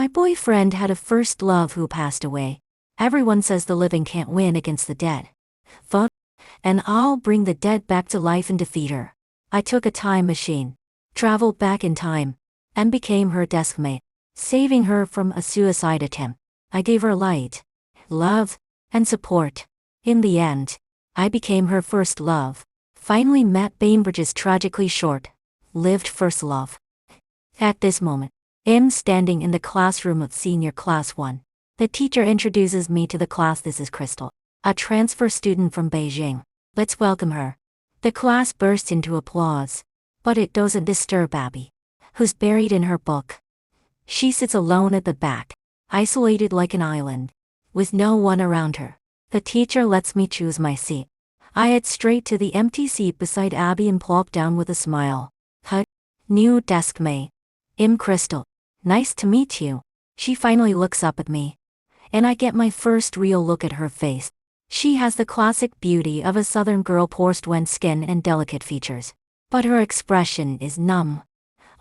My boyfriend had a first love who passed away. Everyone says the living can't win against the dead. But, and I'll bring the dead back to life and defeat her. I took a time machine, traveled back in time, and became her deskmate, saving her from a suicide attempt. I gave her light, love, and support. In the end, I became her first love. Finally met Bainbridge's tragically short-lived first love. At this moment, I'm standing in the classroom of Senior Class 1. The teacher introduces me to the class. This is Crystal, a transfer student from Beijing. Let's welcome her. The class bursts into applause, but it doesn't disturb Abby, who's buried in her book. She sits alone at the back, isolated like an island, with no one around her. The teacher lets me choose my seat. I head straight to the empty seat beside Abby and plop down with a smile. Hut, new deskmate. I'm Crystal. Nice to meet you. She finally looks up at me, and I get my first real look at her face. She has the classic beauty of a southern girl, porcelain skin and delicate features, but her expression is numb.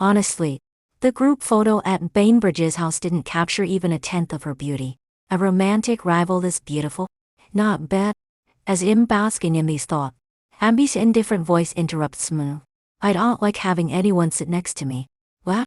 Honestly, the group photo at Bainbridge's house didn't capture even a tenth of her beauty. A romantic rival this beautiful? Not bad. As I'm basking in these thoughts, Abby's indifferent voice interrupts me. I don't like having anyone sit next to me. What?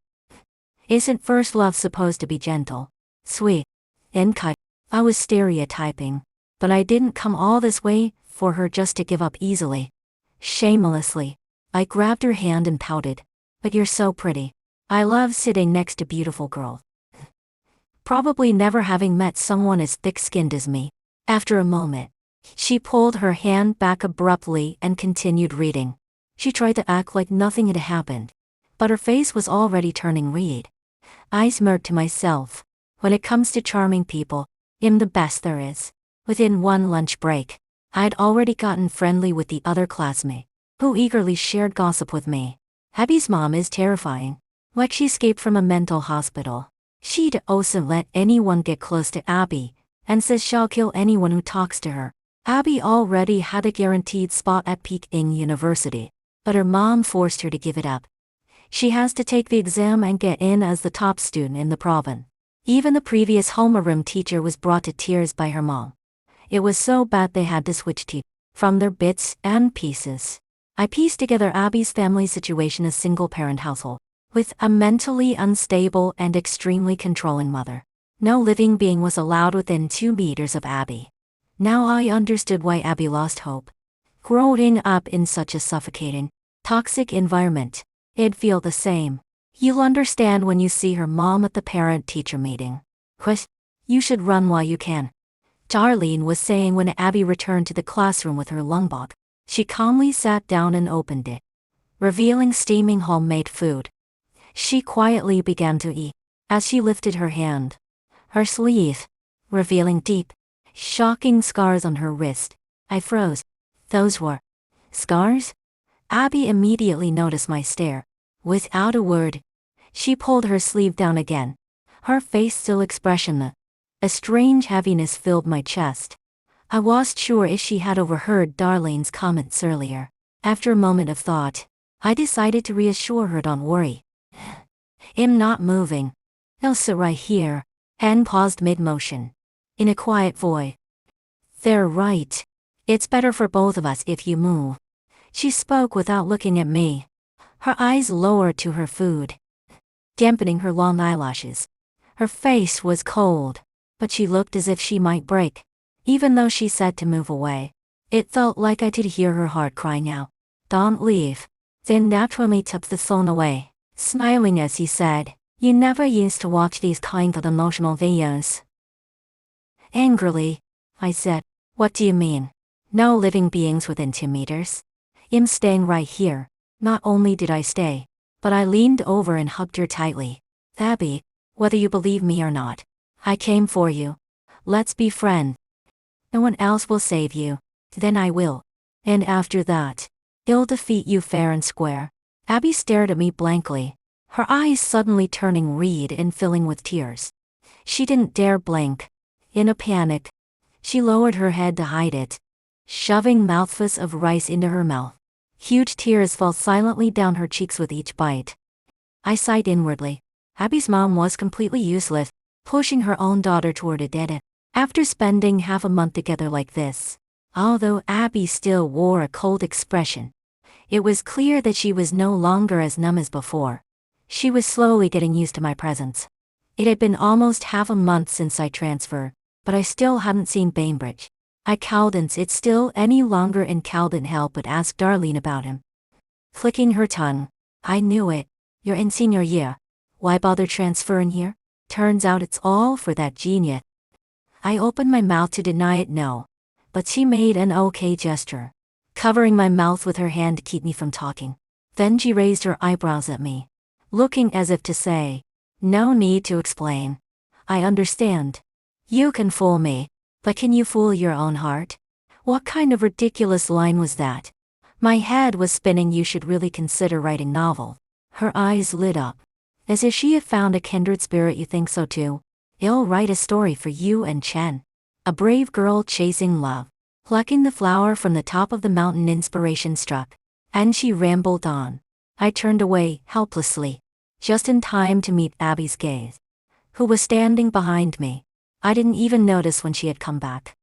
Isn't first love supposed to be gentle, sweet, and kind? I was stereotyping, but I didn't come all this way for her just to give up easily. Shamelessly, I grabbed her hand and pouted. But you're so pretty. I love sitting next to beautiful girls. Probably never having met someone as thick-skinned as me. After a moment, she pulled her hand back abruptly and continued reading. She tried to act like nothing had happened, but her face was already turning red. I smirked to myself. When it comes to charming people, I'm the best there is. Within one lunch break, I'd already gotten friendly with the other classmate, who eagerly shared gossip with me. Abby's mom is terrifying. Like she escaped from a mental hospital. She doesn't let anyone get close to Abby, and says she'll kill anyone who talks to her. Abby already had a guaranteed spot at Peking University, but her mom forced her to give it up. She has to take the exam and get in as the top student in the province. Even the previous homeroom teacher was brought to tears by her mom. It was so bad they had to switch teachers from their bits and pieces. I pieced together Abby's family situation, a single-parent household, with a mentally unstable and extremely controlling mother. No living being was allowed within 2 meters of Abby. Now I understood why Abby lost hope. Growing up in such a suffocating, toxic environment, it'd feel the same. You'll understand when you see her mom at the parent-teacher meeting. Chris, you should run while you can, Darlene was saying when Abby returned to the classroom with her lunchbox. She calmly sat down and opened it, revealing steaming homemade food. She quietly began to eat. As she lifted her hand, her sleeve, revealing deep, shocking scars on her wrist, I froze. Those were scars? Abby immediately noticed my stare. Without a word, she pulled her sleeve down again, her face still expressionless. A strange heaviness filled my chest. I wasn't sure if she had overheard Darlene's comments earlier. After a moment of thought, I decided to reassure her, don't worry. I'm not moving. I'll sit right here. Anne paused mid-motion, in a quiet voice. They're right. It's better for both of us if you move. She spoke without looking at me. Her eyes lowered to her food, dampening her long eyelashes. Her face was cold, but she looked as if she might break. Even though she said to move away, it felt like I could hear her heart crying out, "Don't leave." Then naturally took the phone away, smiling as he said, "You never used to watch these kind of emotional videos." Angrily, I said, "What do you mean? No living beings within 2 meters? I'm staying right here." Not only did I stay, but I leaned over and hugged her tightly. "Abby, whether you believe me or not, I came for you. Let's be friends. No one else will save you, then I will. And after that, I'll defeat you fair and square." Abby stared at me blankly, her eyes suddenly turning red and filling with tears. She didn't dare blink. In a panic, she lowered her head to hide it, shoving mouthfuls of rice into her mouth. Huge tears fell silently down her cheeks with each bite. I sighed inwardly. Abby's mom was completely useless. pushing her own daughter toward a dead end. After spending half a month together like this, although Abby still wore a cold expression, it was clear that she was no longer as numb as before. She was slowly getting used to my presence. It had been almost half a month since I transferred, but I still hadn't seen Bainbridge. I couldn't sit still any longer and couldn't help but ask Darlene about him. Flicking her tongue, I knew it. You're in senior year. Why bother transferring here? Turns out it's all for that genius. I opened my mouth to deny it no, but she made an okay gesture, covering my mouth with her hand to keep me from talking. Then she raised her eyebrows at me, looking as if to say, no need to explain. I understand. You can fool me, but can you fool your own heart? What kind of ridiculous line was that? My head was spinning. You should really consider writing novel. Her eyes lit up, as if she had found a kindred spirit. You think so too? I'll write a story for you and Chen. A brave girl chasing love. Plucking the flower from the top of the mountain, inspiration struck, and she rambled on. I turned away, helplessly, just in time to meet Abby's gaze, who was standing behind me. I didn't even notice when she had come back.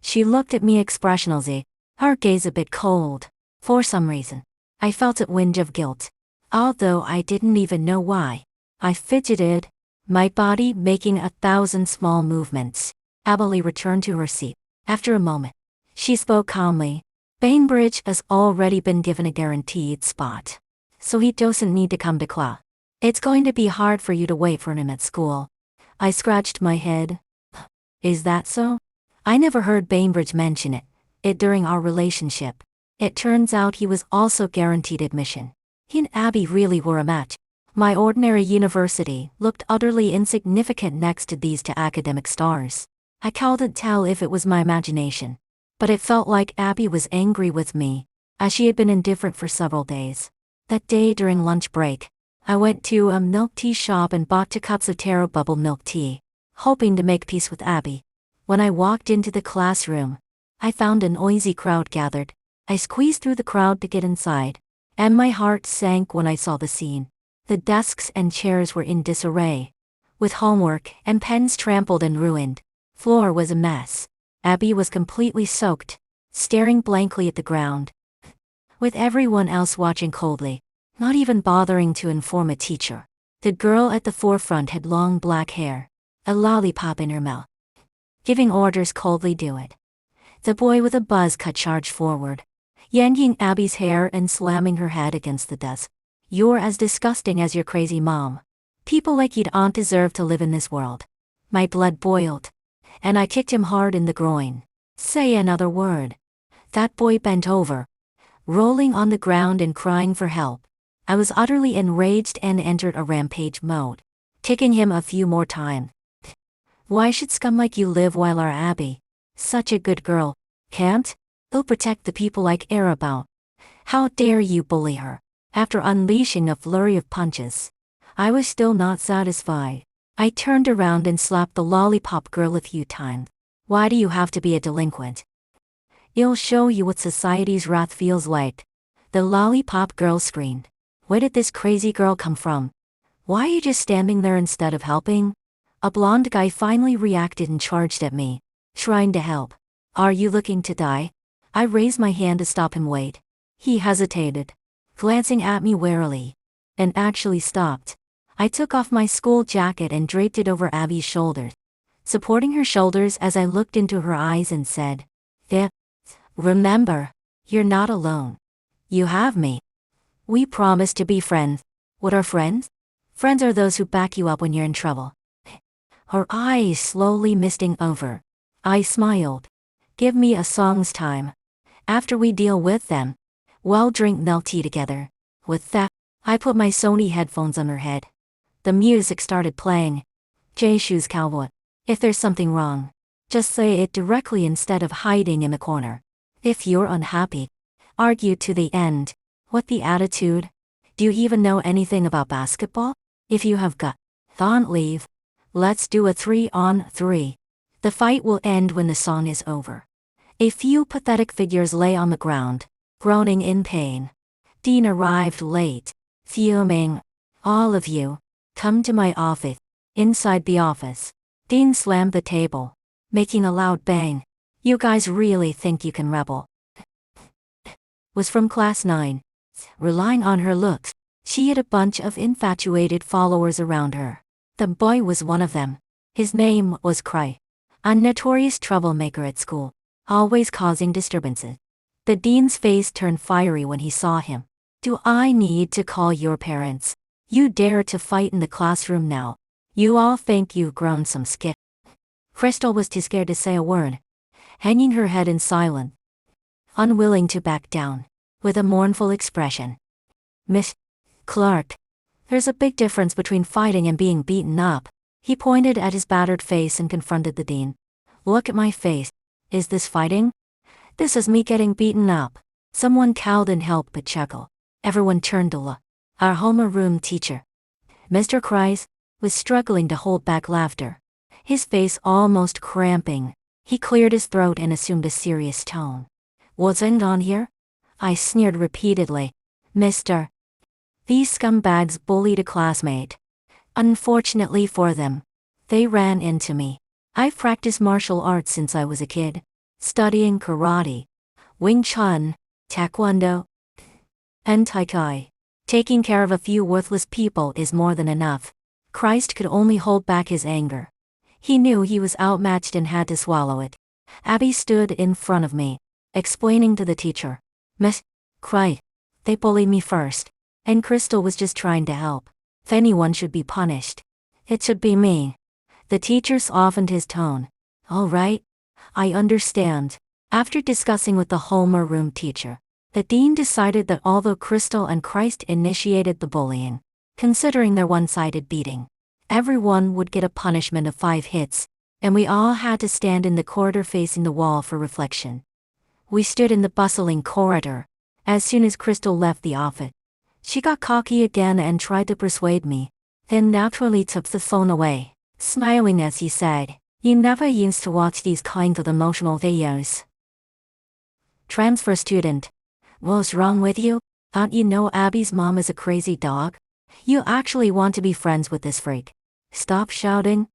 She looked at me expressionlessly, her gaze a bit cold. For some reason, I felt a twinge of guilt, although I didn't even know why. I fidgeted, my body making 1,000 small movements. Abby returned to her seat. After a moment, she spoke calmly. Bainbridge has already been given a guaranteed spot, so he doesn't need to come to class. It's going to be hard for you to wait for him at school. I scratched my head. Is that so? I never heard Bainbridge mention it during our relationship. It turns out he was also guaranteed admission. He and Abby really were a match. My ordinary university looked utterly insignificant next to these two academic stars. I couldn't tell if it was my imagination, but it felt like Abby was angry with me, as she had been indifferent for several days. That day during lunch break, I went to a milk tea shop and bought 2 cups of taro bubble milk tea, hoping to make peace with Abby. When I walked into the classroom, I found a noisy crowd gathered. I squeezed through the crowd to get inside, and my heart sank when I saw the scene. The desks and chairs were in disarray, with homework and pens trampled and ruined. Floor was a mess. Abby was completely soaked, staring blankly at the ground, with everyone else watching coldly, not even bothering to inform a teacher. The girl at the forefront had long black hair, a lollipop in her mouth, giving orders coldly. Do it. The boy with a buzz cut charged forward, yanking Abby's hair and slamming her head against the desk. You're as disgusting as your crazy mom. People like you don't deserve to live in this world. My blood boiled, and I kicked him hard in the groin. Say another word. That boy bent over, rolling on the ground and crying for help. I was utterly enraged and entered a rampage mode, kicking him a few more times. Why should scum like you live while our Abby, such a good girl, can't? They'll protect the people I care about. How dare you bully her? After unleashing a flurry of punches, I was still not satisfied. I turned around and slapped the lollipop girl a few times. Why do you have to be a delinquent? I'll show you what society's wrath feels like. The lollipop girl screamed. Where did this crazy girl come from? Why are you just standing there instead of helping? A blonde guy finally reacted and charged at me, trying to help. Are you looking to die? I raised my hand to stop him. Wait. He hesitated, glancing at me warily, and actually stopped. I took off my school jacket and draped it over Abby's shoulders, supporting her shoulders as I looked into her eyes and said, "Yeah, remember, you're not alone. You have me. We promised to be friends." What are friends? Friends are those who back you up when you're in trouble. Her eyes slowly misting over. I smiled. Give me a song's time. After we deal with them, we'll drink milk tea together. With that, I put my Sony headphones on her head. The music started playing. Jishu's Cowboy. If there's something wrong, just say it directly instead of hiding in the corner. If you're unhappy, argue to the end. What the attitude? Do you even know anything about basketball? If you have got, don't leave. Let's do a 3-on-3. The fight will end when the song is over. A few pathetic figures lay on the ground, groaning in pain. Dean arrived late, fuming. All of you, come to my office. Inside the office, Dean slammed the table, making a loud bang. You guys really think you can rebel? Was from class 9. Relying on her looks, she had a bunch of infatuated followers around her. The boy was one of them. His name was Cry, a notorious troublemaker at school, always causing disturbances. The dean's face turned fiery when he saw him. Do I need to call your parents? You dare to fight in the classroom now. You all think you've grown some skin. Crystal was too scared to say a word, hanging her head in silence, unwilling to back down, with a mournful expression. Miss Clark, there's a big difference between fighting and being beaten up. He pointed at his battered face and confronted the dean. Look at my face. Is this fighting? This is me getting beaten up. Someone couldn't help but chuckle. Everyone turned to look. Our homeroom teacher, Mr. Kreis, was struggling to hold back laughter, his face almost cramping. He cleared his throat and assumed a serious tone. Wasn't on here? I sneered repeatedly. Mr. These scumbags bullied a classmate. Unfortunately for them, they ran into me. I've practiced martial arts since I was a kid, studying karate, Wing Chun, Taekwondo, and Tai Chi. Taking care of a few worthless people is more than enough. Christ could only hold back his anger. He knew he was outmatched and had to swallow it. Abby stood in front of me, explaining to the teacher. Miss Cry, they bullied me first, and Crystal was just trying to help. If anyone should be punished, it should be me. The teacher softened his tone. All right, I understand. After discussing with the homeroom teacher, the dean decided that although Crystal and Christ initiated the bullying, considering their one-sided beating, everyone would get a punishment of 5 hits, and we all had to stand in the corridor facing the wall for reflection. We stood in the bustling corridor. As soon as Crystal left the office, she got cocky again and tried to persuade me, then naturally took the phone away, smiling as he said, You never used to watch these kinds of emotional videos. Transfer student. What's wrong with you? Don't you know Abby's mom is a crazy dog? You actually want to be friends with this freak. Stop shouting.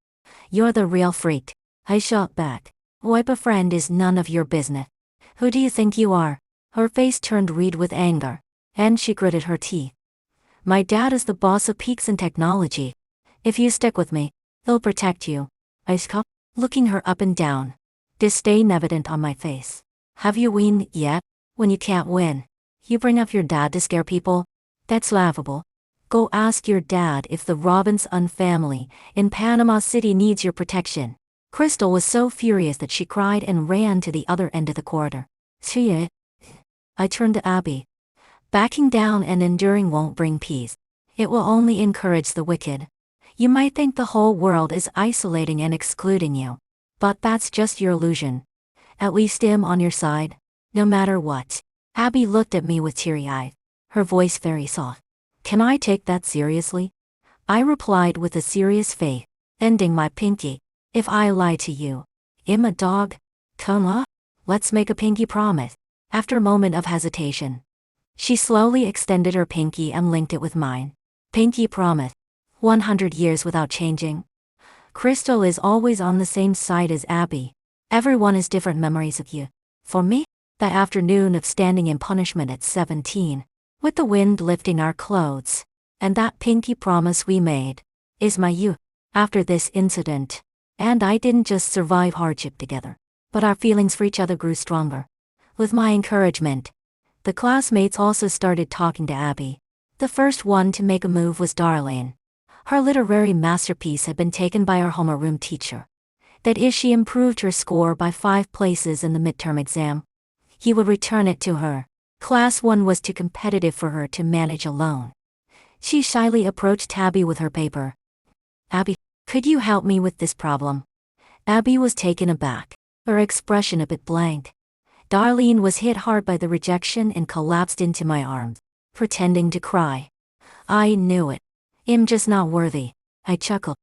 You're the real freak. I shot back. Wipe a friend is none of your business. Who do you think you are? Her face turned red with anger, and she gritted her teeth. My dad is the boss of Peaks and Technology. If you stick with me, they'll protect you. I scoffed, looking her up and down, disdain evident on my face. Have you win yet? When you can't win, you bring up your dad to scare people? That's laughable. Go ask your dad if the Robinson family in Panama City needs your protection. Crystal was so furious that she cried and ran to the other end of the corridor. See it? I turned to Abby. Backing down and enduring won't bring peace. It will only encourage the wicked. You might think the whole world is isolating and excluding you, but that's just your illusion. At least I'm on your side, no matter what. Abby looked at me with teary eyes, her voice very soft. Can I take that seriously? I replied with a serious face, ending my pinky. If I lie to you, I'm a dog. Come on, let's make a pinky promise. After a moment of hesitation, she slowly extended her pinky and linked it with mine. Pinky promise. 100 years without changing. Crystal is always on the same side as Abby. Everyone has different memories of you. For me, that afternoon of standing in punishment at 17, with the wind lifting our clothes, and that pinky promise we made, is my youth. After this incident, and I didn't just survive hardship together, but our feelings for each other grew stronger. With my encouragement, the classmates also started talking to Abby. The first one to make a move was Darlene. Her literary masterpiece had been taken by our homeroom teacher. That is, she improved her score by 5 places in the midterm exam. He would return it to her. Class 1 was too competitive for her to manage alone. She shyly approached Abby with her paper. Abby, could you help me with this problem? Abby was taken aback, her expression a bit blank. Darlene was hit hard by the rejection and collapsed into my arms, pretending to cry. I knew it. I'm just not worthy. I chuckled.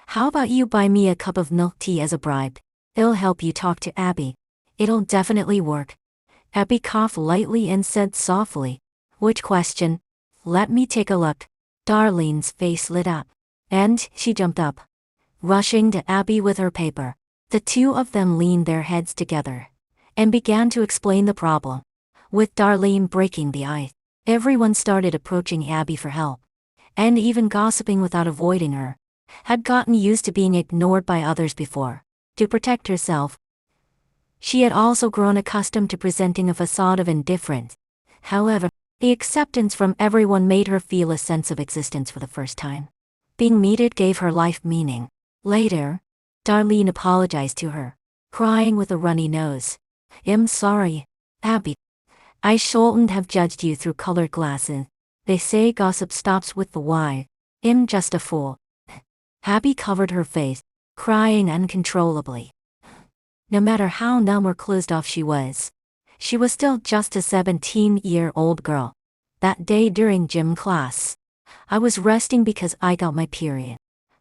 How about you buy me a cup of milk tea as a bribe? It'll help you talk to Abby. It'll definitely work. Abby coughed lightly and said softly, Which question? Let me take a look. Darlene's face lit up, and she jumped up. rushing to Abby with her paper. The two of them leaned their heads together and began to explain the problem. With Darlene breaking the ice, everyone started approaching Abby for help, and even gossiping without avoiding her. Had gotten used to being ignored by others before. To protect herself, she had also grown accustomed to presenting a facade of indifference. However, the acceptance from everyone made her feel a sense of existence for the first time. Being meted gave her life meaning. Later, Darlene apologized to her, crying with a runny nose. "I'm sorry, Abby. I shouldn't have judged you through colored glasses. They say gossip stops with the why. I'm just a fool." Abby covered her face, crying uncontrollably. No matter how numb or closed off she was still just a 17-year-old girl. That day during gym class, I was resting because I got my period.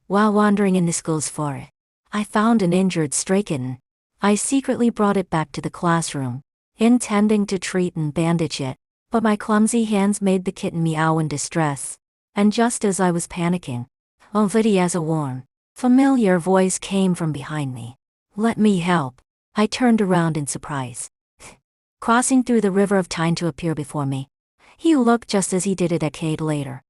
While wandering in the school's forest, I found an injured stray kitten. I secretly brought it back to the classroom, intending to treat and bandage it, but my clumsy hands made the kitten meow in distress. And just as I was panicking, Lydia's a warm, familiar voice came from behind me. "Let me help." I turned around in surprise, crossing through the river of time to appear before me. He looked just as he did a decade later.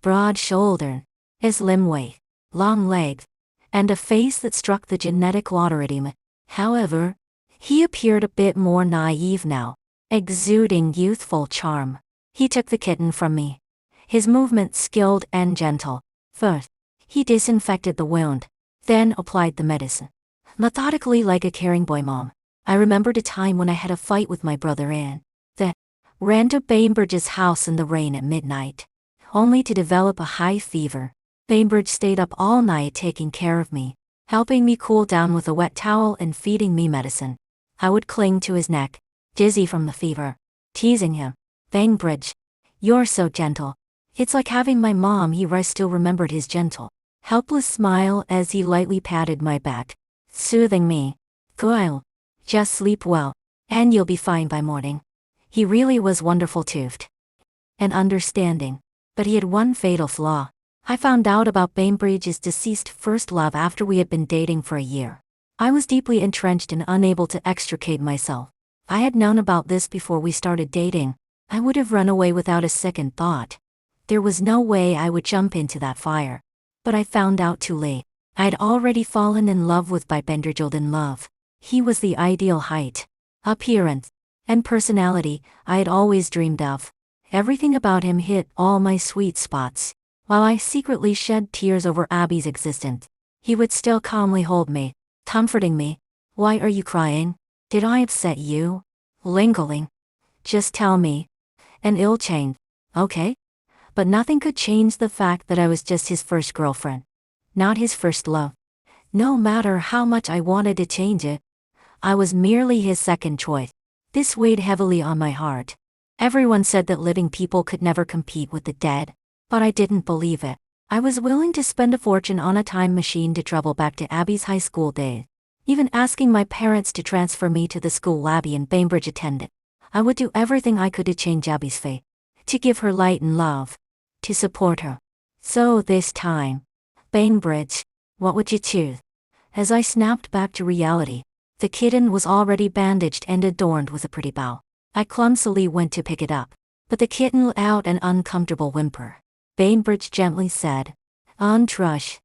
Broad-shouldered, a slim waist, long legs, and a face that struck the genetic lottery. However, he appeared a bit more naive now, exuding youthful charm. He took the kitten from me, his movements skilled and gentle. First, he disinfected the wound, then applied the medicine, methodically like a caring boy mom. I remembered a time when I had a fight with my brother and then ran to Bainbridge's house in the rain at midnight, only to develop a high fever. Bainbridge stayed up all night taking care of me, helping me cool down with a wet towel and feeding me medicine. I would cling to his neck, dizzy from the fever, teasing him. "Bainbridge, you're so gentle. It's like having my mom." I still remembered his gentle, helpless smile as he lightly patted my back, soothing me. "Kyle, just sleep well, and you'll be fine by morning." He really was wonderful toothed and understanding, but he had one fatal flaw. I found out about Bainbridge's deceased first love after we had been dating for a year. I was deeply entrenched and unable to extricate myself. If I had known about this before we started dating, I would have run away without a second thought. There was no way I would jump into that fire. But I found out too late. I had already fallen in love with Bainbridge. In love. He was the ideal height, appearance, and personality I had always dreamed of. Everything about him hit all my sweet spots. While I secretly shed tears over Abby's existence, he would still calmly hold me, comforting me. "Why are you crying? Did I upset you?" Lingling. "Just tell me, and it'll change, okay?" But nothing could change the fact that I was just his first girlfriend, not his first love. No matter how much I wanted to change it, I was merely his second choice. This weighed heavily on my heart. Everyone said that living people could never compete with the dead, but I didn't believe it. I was willing to spend a fortune on a time machine to travel back to Abby's high school days, even asking my parents to transfer me to the school Abby and Bainbridge attended. I would do everything I could to change Abby's fate, to give her light and love, to support her. So this time, Bainbridge, what would you choose? As I snapped back to reality, the kitten was already bandaged and adorned with a pretty bow. I clumsily went to pick it up, but the kitten let out an uncomfortable whimper. Bainbridge gently said, "Untrush.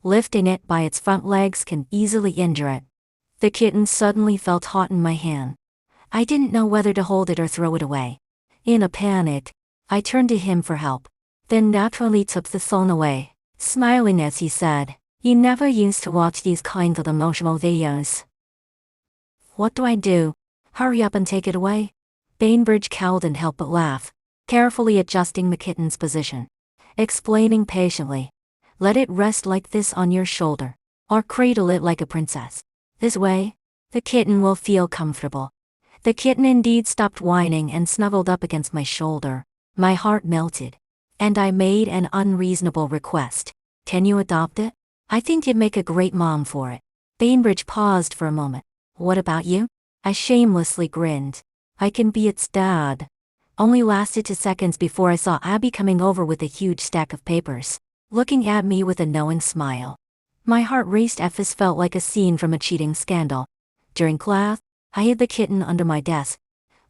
Lifting it by its front legs can easily injure it." The kitten suddenly felt hot in my hand. I didn't know whether to hold it or throw it away. In a panic, I turned to him for help, then naturally took the phone away, smiling as he said, "You never used to watch these kinds of emotional videos. What do I do? Hurry up and take it away?" Bainbridge cowed and helped but laugh, carefully adjusting the kitten's position, explaining patiently, "Let it rest like this on your shoulder, or cradle it like a princess. This way, the kitten will feel comfortable." The kitten indeed stopped whining and snuggled up against my shoulder. My heart melted, and I made an unreasonable request. "Can you adopt it? I think you'd make a great mom for it." Bainbridge paused for a moment. "What about you?" I shamelessly grinned. "I can be its dad." Only lasted 2 seconds before I saw Abby coming over with a huge stack of papers, looking at me with a knowing smile. My heart raced. This felt like a scene from a cheating scandal. During class, I hid the kitten under my desk.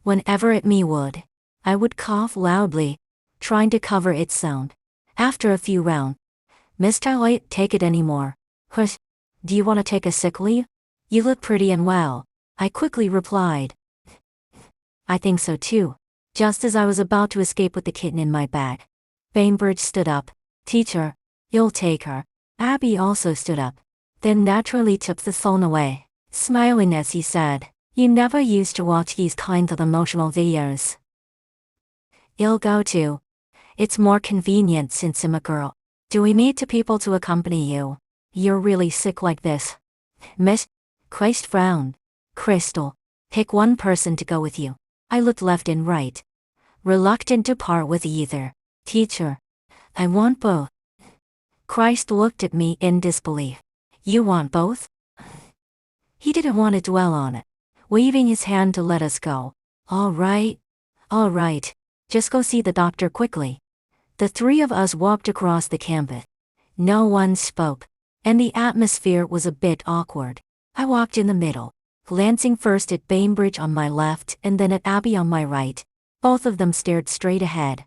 Whenever it me would, I would cough loudly, trying to cover its sound. After a few rounds, Mr. Light, take it anymore. Hush, do you want to take a sick leave? You look pretty and well, I quickly replied. I think so too. Just as I was about to escape with the kitten in my bag, Bainbridge stood up. Teacher, you'll take her. Abby also stood up, then naturally took the phone away, smiling as he said, you never used to watch these kinds of emotional videos. You'll go to. It's more convenient since I'm a girl. Do we need two people to accompany you? You're really sick like this. Miss Christ frowned. Crystal, pick one person to go with you. I looked left and right, reluctant to part with either. Teacher, I want both. Christ looked at me in disbelief. You want both? He didn't want to dwell on it, waving his hand to let us go. All right. Just go see the doctor quickly. The three of us walked across the campus. No one spoke, and the atmosphere was a bit awkward. I walked in the middle, glancing first at Bainbridge on my left and then at Abby on my right. Both of them stared straight ahead,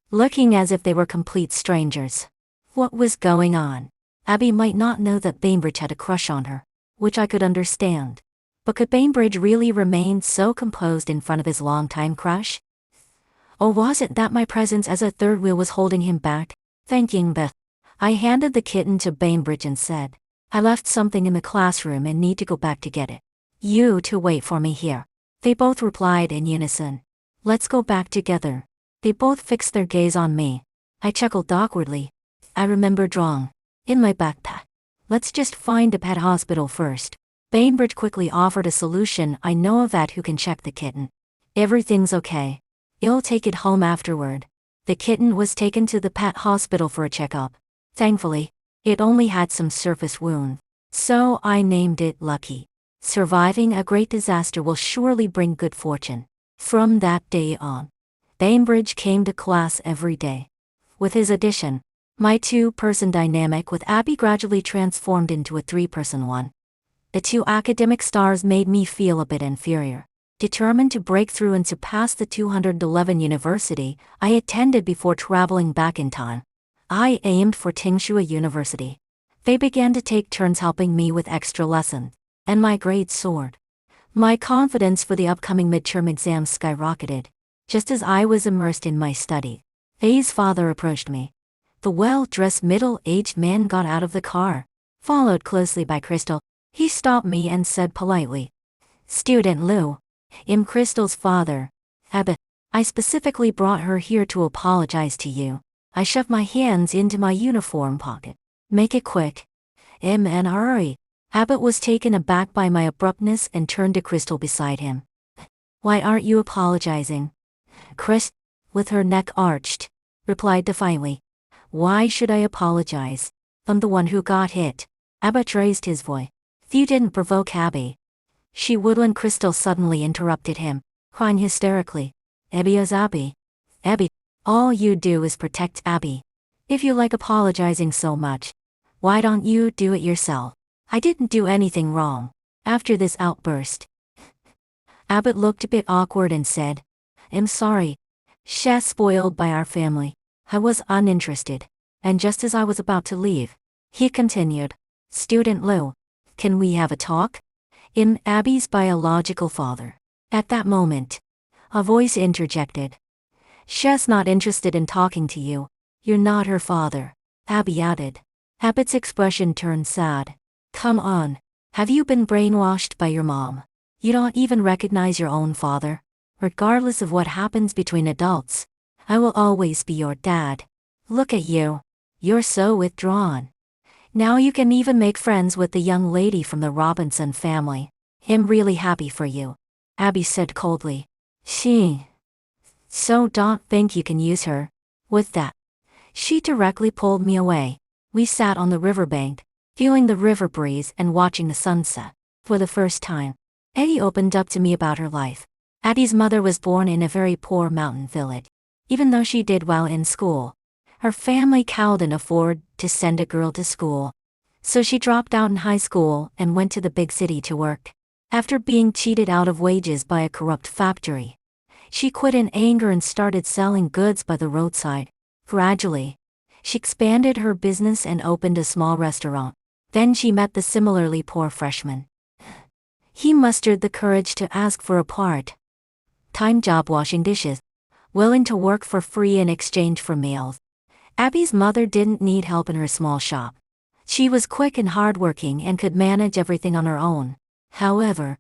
looking as if they were complete strangers. What was going on? Abby might not know that Bainbridge had a crush on her, which I could understand. But could Bainbridge really remain so composed in front of his longtime crush? Or was it that my presence as a third wheel was holding him back? Thanking Beth, I handed the kitten to Bainbridge and said, I left something in the classroom and need to go back to get it. You two wait for me here. They both replied in unison. Let's go back together. They both fixed their gaze on me. I chuckled awkwardly. I remember drawing in my backpack. Let's just find a pet hospital first. Bainbridge quickly offered a solution. I know a vet who can check the kitten. Everything's okay. You'll take it home afterward. The kitten was taken to the pet hospital for a checkup. Thankfully, it only had some surface wound, so I named it Lucky. Surviving a great disaster will surely bring good fortune. From that day on, Bainbridge came to class every day. With his addition, my two-person dynamic with Abby gradually transformed into a three-person one. The two academic stars made me feel a bit inferior. Determined to break through and surpass the 211 university I attended before traveling back in time, I aimed for Tsinghua University. They began to take turns helping me with extra lessons, and my grades soared. My confidence for the upcoming midterm exams skyrocketed. Just as I was immersed in my study, Faye's father approached me. The well-dressed middle-aged man got out of the car, followed closely by Crystal. He stopped me and said politely, Student Lou, I'm Crystal's father. Abbott, I specifically brought her here to apologize to you. I shoved my hands into my uniform pocket. Make it quick. I'm in a hurry. Abbott was taken aback by my abruptness and turned to Crystal beside him. Why aren't you apologizing? Chris, with her neck arched, replied defiantly. Why should I apologize? I'm the one who got hit. Abbott raised his voice. You didn't provoke Abby. She would when Crystal suddenly interrupted him, crying hysterically. Abby is Abby. Abby, all you do is protect Abby. If you like apologizing so much, why don't you do it yourself? I didn't do anything wrong. After this outburst, Abbott looked a bit awkward and said, I'm sorry. She's spoiled by our family. I was uninterested. And just as I was about to leave, he continued, Student Lou, can we have a talk? I'm Abby's biological father. At that moment, a voice interjected. She's not interested in talking to you. You're not her father. Abby added. Abbott's expression turned sad. Come on. Have you been brainwashed by your mom? You don't even recognize your own father? Regardless of what happens between adults, I will always be your dad. Look at you. You're so withdrawn. Now you can even make friends with the young lady from the Robinson family. I'm really happy for you. Abby said coldly. So don't think you can use her. With that, she directly pulled me away. We sat on the riverbank, feeling the river breeze and watching the sunset. For the first time, Eddie opened up to me about her life. Addie's mother was born in a very poor mountain village. Even though she did well in school, her family couldn't afford to send a girl to school. So she dropped out in high school and went to the big city to work. After being cheated out of wages by a corrupt factory, she quit in anger and started selling goods by the roadside. Gradually, she expanded her business and opened a small restaurant. Then she met the similarly poor freshman. He mustered the courage to ask for a part-time job washing dishes, willing to work for free in exchange for meals. Abby's mother didn't need help in her small shop. She was quick and hardworking and could manage everything on her own. However,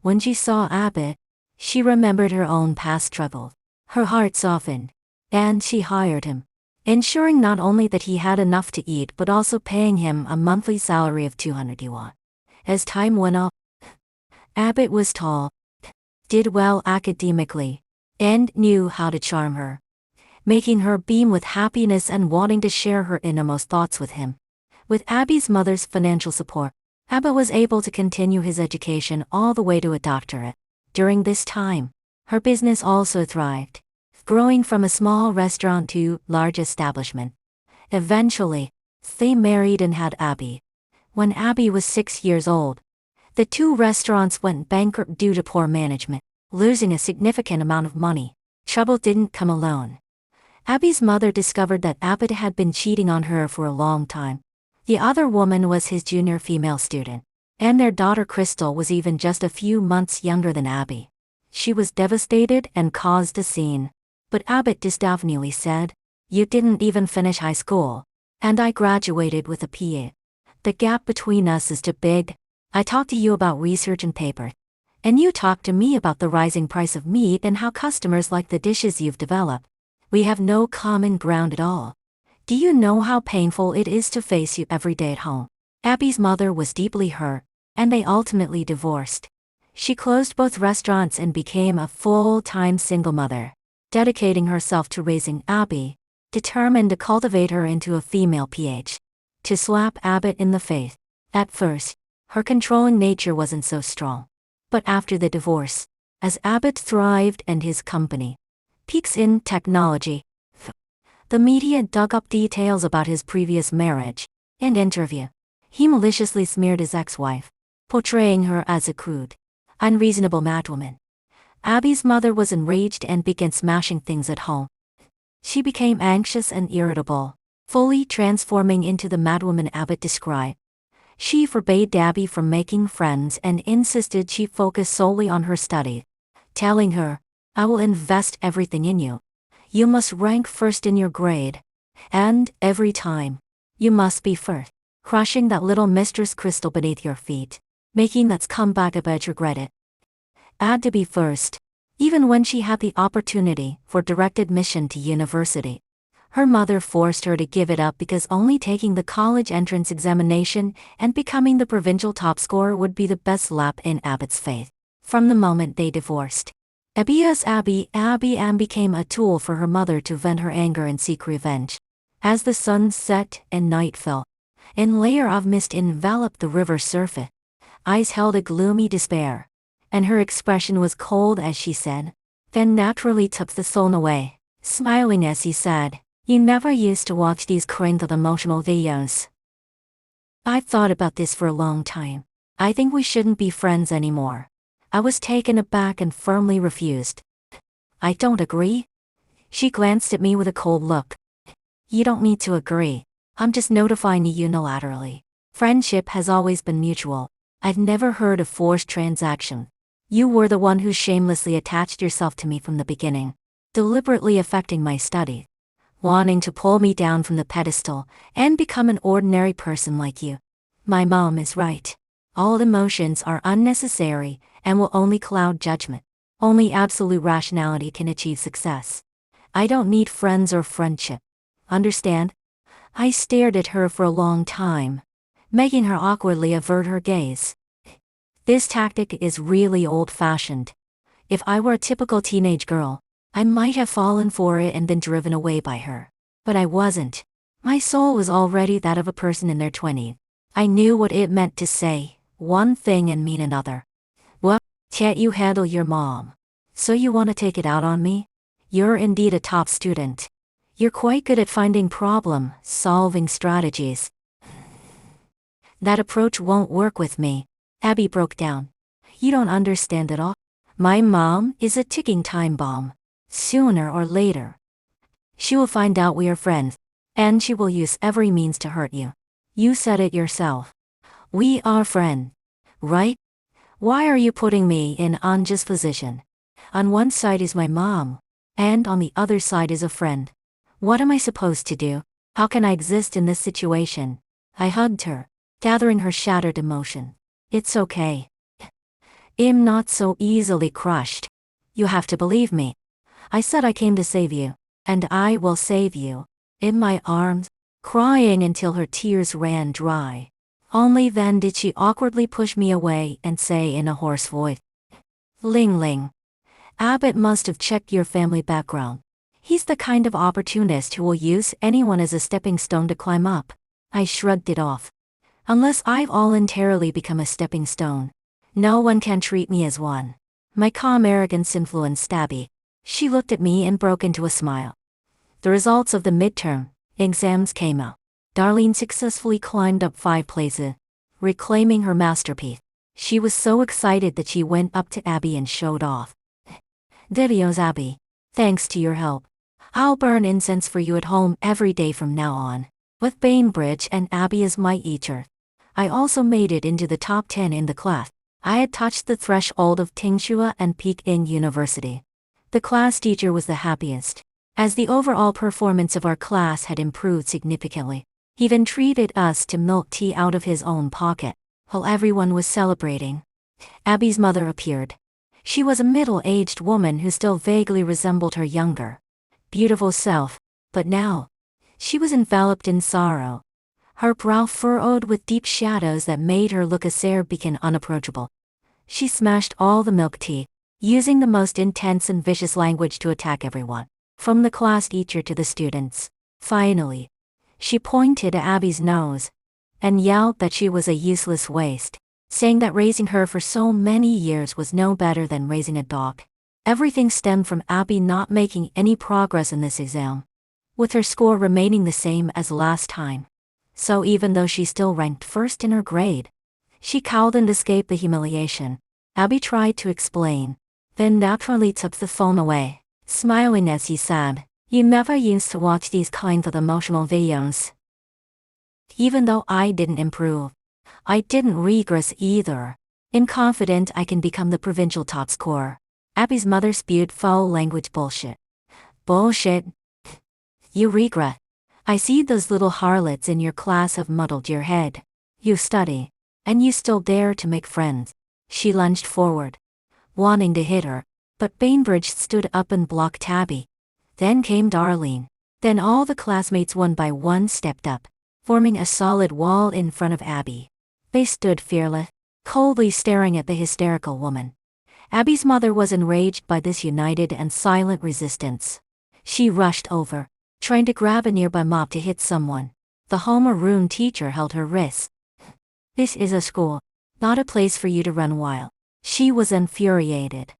when she saw Abbott, she remembered her own past troubles. Her heart softened, and she hired him, ensuring not only that he had enough to eat but also paying him a monthly salary of 200 yuan. As time went on, Abbott was tall, did well academically, and knew how to charm her, making her beam with happiness and wanting to share her innermost thoughts with him. With Abby's mother's financial support, Abbott was able to continue his education all the way to a doctorate. During this time, her business also thrived, growing from a small restaurant to large establishment. Eventually, they married and had Abby. When Abby was 6 years old, the two restaurants went bankrupt due to poor management, losing a significant amount of money. Trouble didn't come alone. Abby's mother discovered that Abbott had been cheating on her for a long time. The other woman was his junior female student, and their daughter Crystal was even just a few months younger than Abby. She was devastated and caused a scene. But Abbott disdainfully said, "You didn't even finish high school. And I graduated with a PA. The gap between us is too big. I talked to you about research and paper. And you talked to me about the rising price of meat and how customers like the dishes you've developed. We have no common ground at all. Do you know how painful it is to face you every day at home?" Abby's mother was deeply hurt, and they ultimately divorced. She closed both restaurants and became a full-time single mother, dedicating herself to raising Abby, determined to cultivate her into a female PH. To slap Abbott in the face. At first, her controlling nature wasn't so strong. But after the divorce, as Abbott thrived and his company peaks in technology, the media dug up details about his previous marriage and interview. He maliciously smeared his ex-wife, portraying her as a crude, unreasonable madwoman. Abby's mother was enraged and began smashing things at home. She became anxious and irritable, fully transforming into the madwoman Abbott described. She forbade Abby from making friends and insisted she focus solely on her study, telling her, "I will invest everything in you. You must rank first in your grade. And, every time, you must be first," crushing that little Mistress Crystal beneath your feet, making that scumbag Abbott regret it. Had to be first, even when she had the opportunity for direct admission to university. Her mother forced her to give it up because only taking the college entrance examination and becoming the provincial top scorer would be the best slap in Abbott's face. From the moment they divorced, Abby became a tool for her mother to vent her anger and seek revenge. As the sun set and night fell, a layer of mist enveloped the river's surface. Eyes held a gloomy despair, and her expression was cold as she said, "Then naturally took the soul away," smiling as he said, "You never used to watch these kind of emotional videos. I've thought about this for a long time. I think we shouldn't be friends anymore." I was taken aback and firmly refused. "I don't agree." She glanced at me with a cold look. "You don't need to agree. I'm just notifying you unilaterally. Friendship has always been mutual. I've never heard of forced transaction. You were the one who shamelessly attached yourself to me from the beginning, deliberately affecting my study, wanting to pull me down from the pedestal and become an ordinary person like you. My mom is right. All emotions are unnecessary and will only cloud judgment. Only absolute rationality can achieve success. I don't need friends or friendship. Understand?" I stared at her for a long time, making her awkwardly avert her gaze. This tactic is really old-fashioned. If I were a typical teenage girl, I might have fallen for it and been driven away by her. But I wasn't. My soul was already that of a person in their 20s. I knew what it meant to say one thing and mean another. "Well, can't you handle your mom? So you want to take it out on me? You're indeed a top student. You're quite good at finding problem-solving strategies." That approach won't work with me. Abby broke down. You don't understand at all. My mom is a ticking time bomb. Sooner or later, she will find out we are friends, and she will use every means to hurt you. You said it yourself. We are friends, right? Why are you putting me in Anja's position? On one side is my mom, and on the other side is a friend. What am I supposed to do? How can I exist in this situation? I hugged her, gathering her shattered emotion. It's okay. I'm not so easily crushed. You have to believe me. I said I came to save you, and I will save you. In my arms, crying until her tears ran dry. Only then did she awkwardly push me away and say in a hoarse voice, Ling Ling. Abbott must have checked your family background. He's the kind of opportunist who will use anyone as a stepping stone to climb up. I shrugged it off. Unless I've voluntarily become a stepping stone, no one can treat me as one. My calm arrogance influenced Abby. She looked at me and broke into a smile. The results of the midterm exams came out. Darlene successfully climbed up 5 places, reclaiming her masterpiece. She was so excited that she went up to Abby and showed off. Videos, Abby. Thanks to your help, I'll burn incense for you at home every day from now on. With Bainbridge and Abby as my teacher, I also made it into the top 10 in the class. I had touched the threshold of Tsinghua and Peking University. The class teacher was the happiest, as the overall performance of our class had improved significantly. He even treated us to milk tea out of his own pocket, while everyone was celebrating. Abby's mother appeared. She was a middle-aged woman who still vaguely resembled her younger, beautiful self, but now, she was enveloped in sorrow. Her brow furrowed with deep shadows that made her look acerbic and unapproachable. She smashed all the milk tea, using the most intense and vicious language to attack everyone, from the class teacher to the students. Finally, she pointed at Abby's nose and yelled that she was a useless waste, saying that raising her for so many years was no better than raising a dog. Everything stemmed from Abby not making any progress in this exam, with her score remaining the same as last time. So even though she still ranked first in her grade, she cowed and escaped the humiliation. Abby tried to explain, then naturally took the phone away, smiling as he said, You never used to watch these kinds of emotional videos. Even though I didn't improve, I didn't regress either. I'm confident I can become the provincial top scorer. Abby's mother spewed foul language bullshit. Bullshit. You regret. I see those little harlots in your class have muddled your head. You study, and you still dare to make friends. She lunged forward, wanting to hit her, but Bainbridge stood up and blocked Abby. Then came Darlene. Then all the classmates one by one stepped up, forming a solid wall in front of Abby. They stood fearless, coldly staring at the hysterical woman. Abby's mother was enraged by this united and silent resistance. She rushed over, trying to grab a nearby mop to hit someone. The homeroom teacher held her wrists. This is a school, not a place for you to run wild. She was infuriated,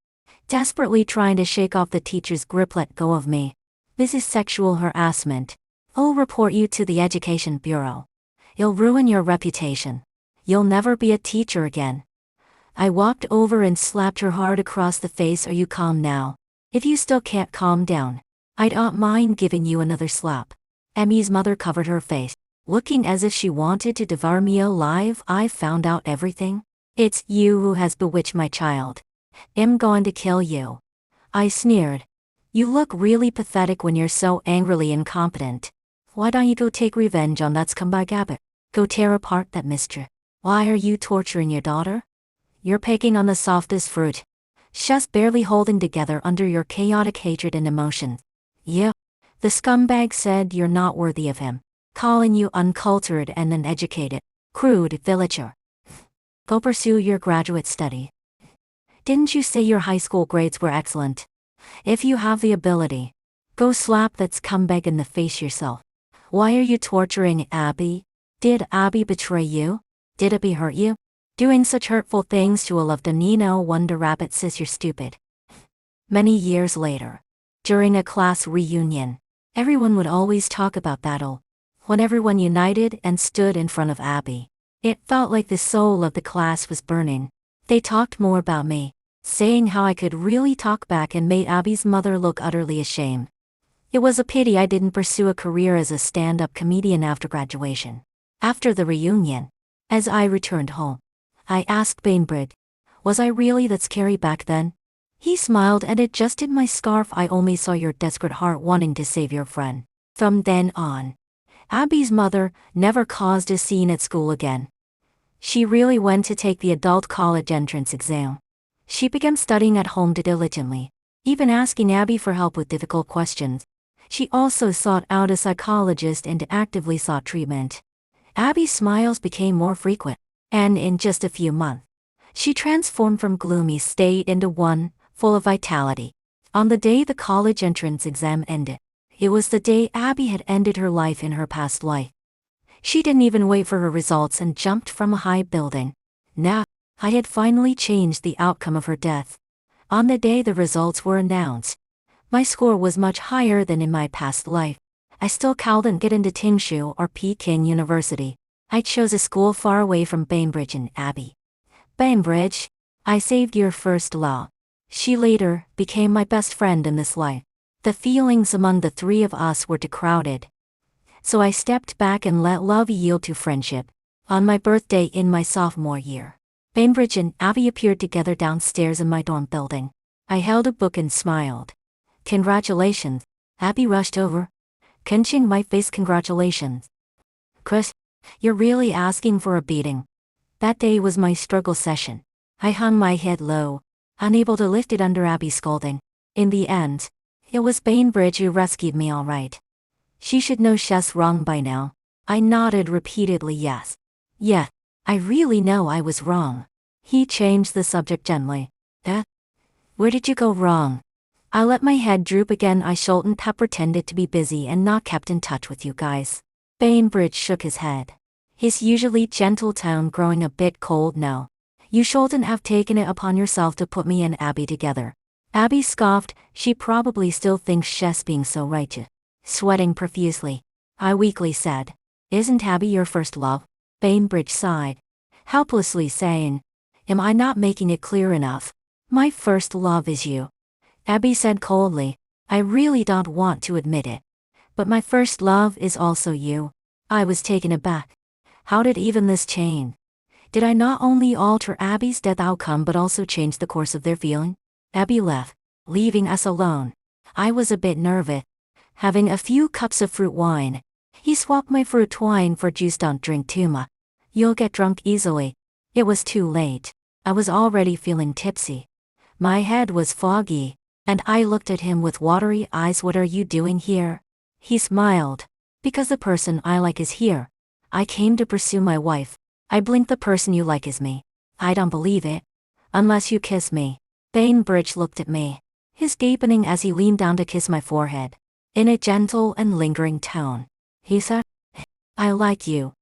desperately trying to shake off the teacher's grip. Let go of me. This is sexual harassment. I'll report you to the Education Bureau. You'll ruin your reputation. You'll never be a teacher again. I walked over and slapped her hard across the face. Are you calm now? If you still can't calm down, I don't mind giving you another slap. Emmy's mother covered her face, looking as if she wanted to devour me alive. I found out everything. It's you who has bewitched my child. I'm going to kill you. I sneered. You look really pathetic when you're so angrily incompetent. Why don't you go take revenge on that scumbag Abbott? Go tear apart that mistress. Why are you torturing your daughter? You're picking on the softest fruit, just barely holding together under your chaotic hatred and emotion. Yeah, the scumbag said you're not worthy of him, calling you uncultured and uneducated, crude villager. Go pursue your graduate study. Didn't you say your high school grades were excellent? If you have the ability, go slap that scumbag in the face yourself. Why are you torturing Abby? Did Abby betray you? Did Abby hurt you? Doing such hurtful things to a loved one? No wonder Rabbit says you're stupid. Many years later, during a class reunion, everyone would always talk about battle. When everyone united and stood in front of Abby, It felt like the soul of the class was burning. They talked more about me, saying how I could really talk back and made Abby's mother look utterly ashamed. It was a pity I didn't pursue a career as a stand-up comedian after graduation. After the reunion, as I returned home, I asked Bainbridge, was I really that scary back then? He smiled and adjusted my scarf. I only saw your desperate heart wanting to save your friend. From then on, Abby's mother never caused a scene at school again. She really went to take the adult college entrance exam. She began studying at home diligently, even asking Abby for help with difficult questions. She also sought out a psychologist and actively sought treatment. Abby's smiles became more frequent, and in just a few months, she transformed from gloomy state into one full of vitality. On the day the college entrance exam ended, it was the day Abby had ended her life in her past life. She didn't even wait for her results and jumped from a high building. Now, I had finally changed the outcome of her death. On the day the results were announced, my score was much higher than in my past life. I still couldn't get into Tingshu or Peking University. I chose a school far away from Bainbridge and Abby. Bainbridge, I saved your first love. She later became my best friend in this life. The feelings among the three of us were too crowded. So I stepped back and let love yield to friendship. On my birthday in my sophomore year, Bainbridge and Abby appeared together downstairs in my dorm building. I held a book and smiled. Congratulations. Abby rushed over, clenching my face. Congratulations. Chris, you're really asking for a beating. That day was my struggle session. I hung my head low, unable to lift it under Abby's scolding. In the end, it was Bainbridge who rescued me all right. She should know she's wrong by now. I nodded repeatedly yes. Yeah, I really know I was wrong. He changed the subject gently. Where did you go wrong? I let my head droop again. I shouldn't have pretended to be busy and not kept in touch with you guys. Bainbridge shook his head, his usually gentle tone growing a bit cold now. You shouldn't have taken it upon yourself to put me and Abby together. Abby scoffed. She probably still thinks she's being so righteous. Sweating profusely, I weakly said, isn't Abby your first love? Bainbridge sighed, helplessly saying, am I not making it clear enough? My first love is you. Abby said coldly, I really don't want to admit it, but my first love is also you. I was taken aback. How did even this change? Did I not only alter Abby's death outcome but also change the course of their feeling? Abby left, leaving us alone. I was a bit nervous. Having a few cups of fruit wine. He swapped my fruit wine for juice. Don't drink too much. You'll get drunk easily. It was too late. I was already feeling tipsy. My head was foggy, and I looked at him with watery eyes. What are you doing here? He smiled. Because the person I like is here. I came to pursue my wife. I blinked. The person you like is me. I don't believe it. Unless you kiss me. Bainbridge looked at me, his deepening as he leaned down to kiss my forehead. In a gentle and lingering tone, he said, I like you.